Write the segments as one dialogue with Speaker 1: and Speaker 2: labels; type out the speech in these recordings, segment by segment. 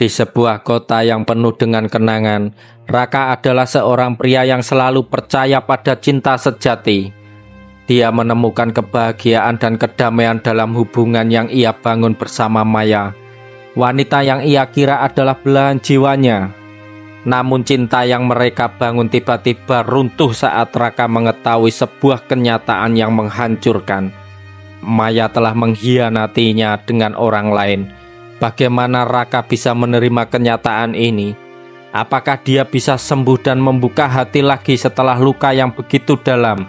Speaker 1: Di sebuah kota yang penuh dengan kenangan, Raka adalah seorang pria yang selalu percaya pada cinta sejati. Dia menemukan kebahagiaan dan kedamaian dalam hubungan yang ia bangun bersama Maya, wanita yang ia kira adalah belahan jiwanya. Namun cinta yang mereka bangun tiba-tiba runtuh saat Raka mengetahui sebuah kenyataan yang menghancurkan. Maya telah mengkhianatinya dengan orang lain. Bagaimana Raka bisa menerima kenyataan ini? Apakah dia bisa sembuh dan membuka hati lagi setelah luka yang begitu dalam?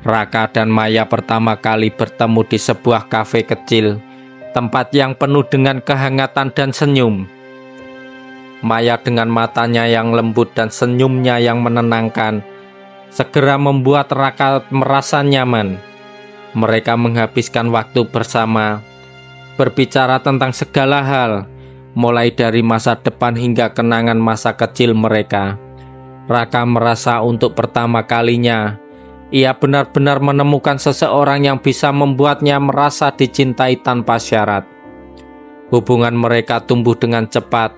Speaker 1: Raka dan Maya pertama kali bertemu di sebuah kafe kecil, tempat yang penuh dengan kehangatan dan senyum. Maya dengan matanya yang lembut dan senyumnya yang menenangkan segera membuat Raka merasa nyaman. Mereka menghabiskan waktu bersama, berbicara tentang segala hal, mulai dari masa depan hingga kenangan masa kecil mereka. Raka merasa untuk pertama kalinya ia benar-benar menemukan seseorang yang bisa membuatnya merasa dicintai tanpa syarat. Hubungan mereka tumbuh dengan cepat.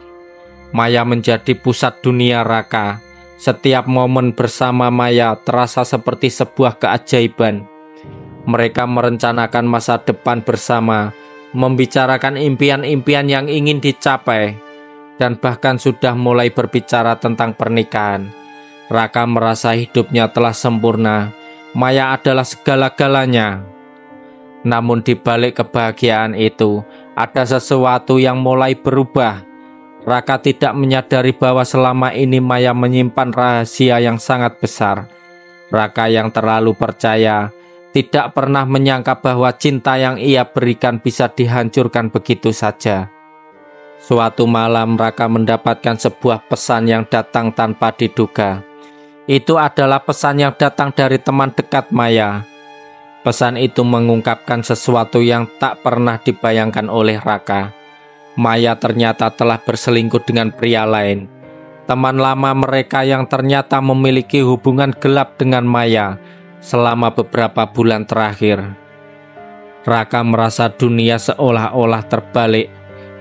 Speaker 1: Maya menjadi pusat dunia Raka. Setiap momen bersama Maya terasa seperti sebuah keajaiban. Mereka merencanakan masa depan bersama, membicarakan impian-impian yang ingin dicapai, dan bahkan sudah mulai berbicara tentang pernikahan. Raka merasa hidupnya telah sempurna. Maya adalah segala-galanya. Namun di balik kebahagiaan itu, ada sesuatu yang mulai berubah. Raka tidak menyadari bahwa selama ini Maya menyimpan rahasia yang sangat besar. Raka yang terlalu percaya tidak pernah menyangka bahwa cinta yang ia berikan bisa dihancurkan begitu saja. Suatu malam Raka mendapatkan sebuah pesan yang datang tanpa diduga. Itu adalah pesan yang datang dari teman dekat Maya. Pesan itu mengungkapkan sesuatu yang tak pernah dibayangkan oleh Raka. Maya ternyata telah berselingkuh dengan pria lain. Teman lama mereka yang ternyata memiliki hubungan gelap dengan Maya selama beberapa bulan terakhir. Raka merasa dunia seolah-olah terbalik.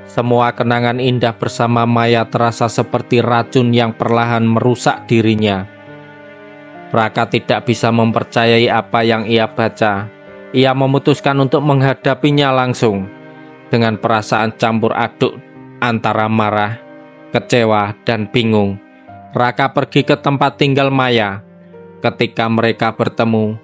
Speaker 1: Semua kenangan indah bersama Maya terasa seperti racun yang perlahan merusak dirinya. Raka tidak bisa mempercayai apa yang ia baca. Ia memutuskan untuk menghadapinya langsung. Dengan perasaan campur aduk antara marah, kecewa, dan bingung, Raka pergi ke tempat tinggal Maya. Ketika mereka bertemu,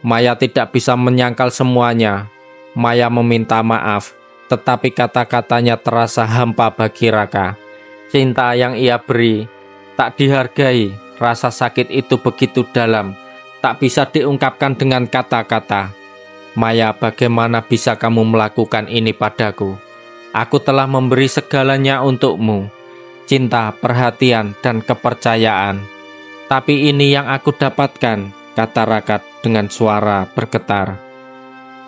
Speaker 1: Maya tidak bisa menyangkal semuanya. Maya meminta maaf, tetapi kata-katanya terasa hampa bagi Raka. Cinta yang ia beri tak dihargai. Rasa sakit itu begitu dalam, tak bisa diungkapkan dengan kata-kata. Maya, bagaimana bisa kamu melakukan ini padaku? Aku telah memberi segalanya untukmu, cinta, perhatian, dan kepercayaan. Tapi ini yang aku dapatkan, kata Raka dengan suara bergetar.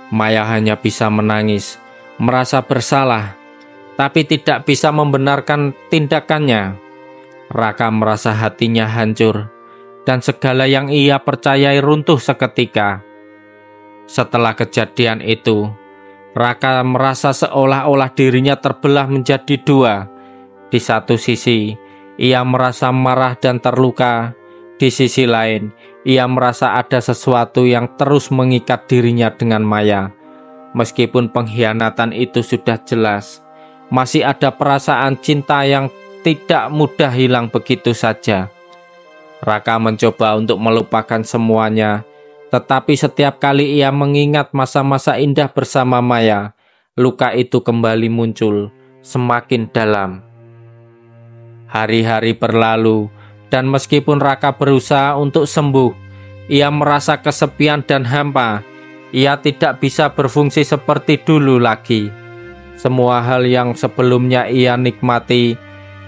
Speaker 1: Maya hanya bisa menangis, merasa bersalah, tapi tidak bisa membenarkan tindakannya. Raka merasa hatinya hancur, dan segala yang ia percayai runtuh seketika. Setelah kejadian itu, Raka merasa seolah-olah dirinya terbelah menjadi dua. Di satu sisi, ia merasa marah dan terluka. Di sisi lain, ia merasa ada sesuatu yang terus mengikat dirinya dengan Maya. Meskipun pengkhianatan itu sudah jelas, masih ada perasaan cinta yang tidak mudah hilang begitu saja. Raka mencoba untuk melupakan semuanya, tetapi setiap kali ia mengingat masa-masa indah bersama Maya, luka itu kembali muncul, semakin dalam. Hari-hari berlalu, dan meskipun Raka berusaha untuk sembuh, ia merasa kesepian dan hampa. Ia tidak bisa berfungsi seperti dulu lagi. Semua hal yang sebelumnya ia nikmati,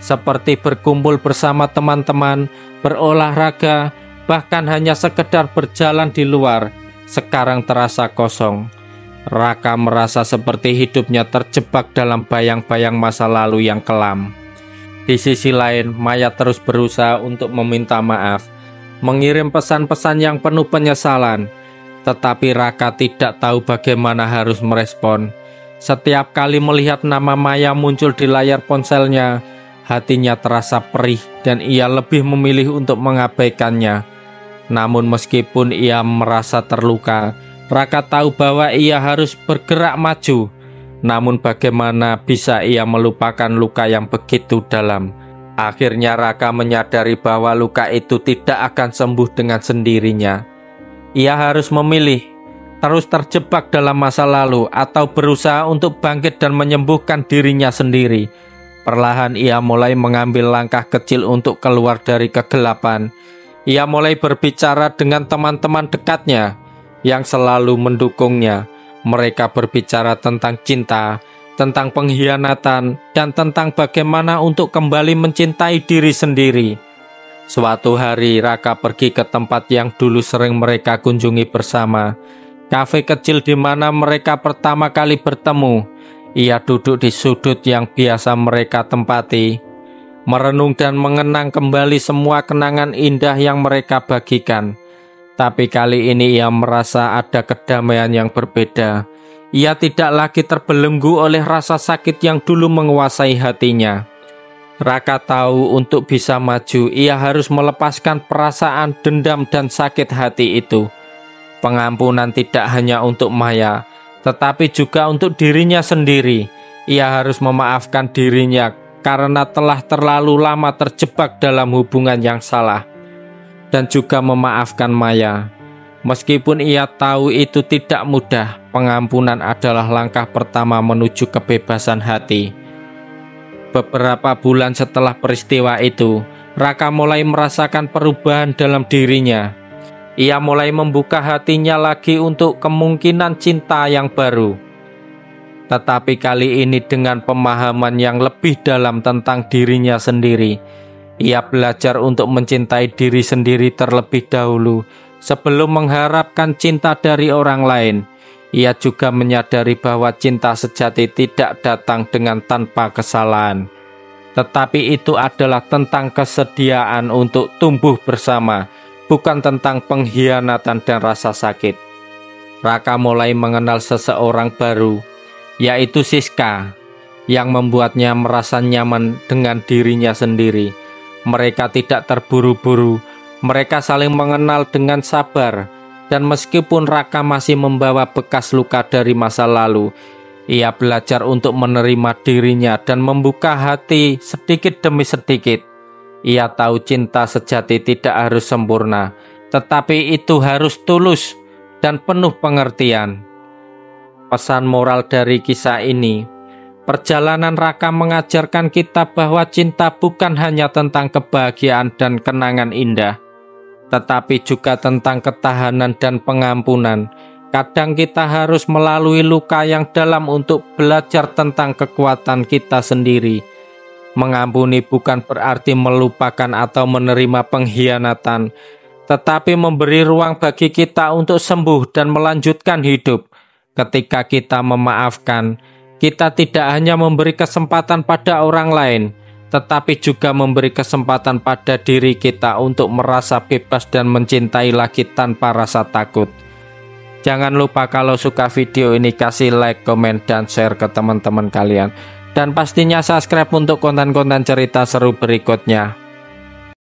Speaker 1: seperti berkumpul bersama teman-teman, berolahraga, bahkan hanya sekedar berjalan di luar, sekarang terasa kosong. Raka merasa seperti hidupnya terjebak dalam bayang-bayang masa lalu yang kelam. Di sisi lain, Maya terus berusaha untuk meminta maaf, mengirim pesan-pesan yang penuh penyesalan, tetapi Raka tidak tahu bagaimana harus merespon. Setiap kali melihat nama Maya muncul di layar ponselnya, hatinya terasa perih dan ia lebih memilih untuk mengabaikannya. Namun meskipun ia merasa terluka, Raka tahu bahwa ia harus bergerak maju. Namun bagaimana bisa ia melupakan luka yang begitu dalam? Akhirnya Raka menyadari bahwa luka itu tidak akan sembuh dengan sendirinya. Ia harus memilih, terus terjebak dalam masa lalu atau berusaha untuk bangkit dan menyembuhkan dirinya sendiri. Perlahan ia mulai mengambil langkah kecil untuk keluar dari kegelapan. Ia mulai berbicara dengan teman-teman dekatnya yang selalu mendukungnya. Mereka berbicara tentang cinta, tentang pengkhianatan, dan tentang bagaimana untuk kembali mencintai diri sendiri. Suatu hari Raka pergi ke tempat yang dulu sering mereka kunjungi bersama, kafe kecil di mana mereka pertama kali bertemu. Ia duduk di sudut yang biasa mereka tempati, merenung dan mengenang kembali semua kenangan indah yang mereka bagikan. Tapi kali ini ia merasa ada kedamaian yang berbeda. Ia tidak lagi terbelenggu oleh rasa sakit yang dulu menguasai hatinya. Raka tahu untuk bisa maju, ia harus melepaskan perasaan dendam dan sakit hati itu. Pengampunan tidak hanya untuk Maya, tetapi juga untuk dirinya sendiri. Ia harus memaafkan dirinya karena telah terlalu lama terjebak dalam hubungan yang salah. Dan juga memaafkan Maya. Meskipun ia tahu itu tidak mudah, pengampunan adalah langkah pertama menuju kebebasan hati. Beberapa bulan setelah peristiwa itu, Raka mulai merasakan perubahan dalam dirinya. Ia mulai membuka hatinya lagi untuk kemungkinan cinta yang baru. Tetapi kali ini dengan pemahaman yang lebih dalam tentang dirinya sendiri. Ia belajar untuk mencintai diri sendiri terlebih dahulu sebelum mengharapkan cinta dari orang lain. Ia juga menyadari bahwa cinta sejati tidak datang dengan tanpa kesalahan, tetapi itu adalah tentang kesediaan untuk tumbuh bersama, bukan tentang pengkhianatan dan rasa sakit. Raka mulai mengenal seseorang baru, yaitu Siska, yang membuatnya merasa nyaman dengan dirinya sendiri. Mereka tidak terburu-buru, mereka saling mengenal dengan sabar, dan meskipun Raka masih membawa bekas luka dari masa lalu, ia belajar untuk menerima dirinya dan membuka hati sedikit demi sedikit. Ia tahu cinta sejati tidak harus sempurna, tetapi itu harus tulus dan penuh pengertian. Pesan moral dari kisah ini, perjalanan Raka mengajarkan kita bahwa cinta bukan hanya tentang kebahagiaan dan kenangan indah, tetapi juga tentang ketahanan dan pengampunan. Kadang kita harus melalui luka yang dalam untuk belajar tentang kekuatan kita sendiri. Mengampuni bukan berarti melupakan atau menerima pengkhianatan, tetapi memberi ruang bagi kita untuk sembuh dan melanjutkan hidup. Ketika kita memaafkan, kita tidak hanya memberi kesempatan pada orang lain, tetapi juga memberi kesempatan pada diri kita untuk merasa bebas dan mencintai lagi tanpa rasa takut. Jangan lupa kalau suka video ini kasih like, komen, dan share ke teman-teman kalian. Dan pastinya subscribe untuk konten-konten cerita seru berikutnya.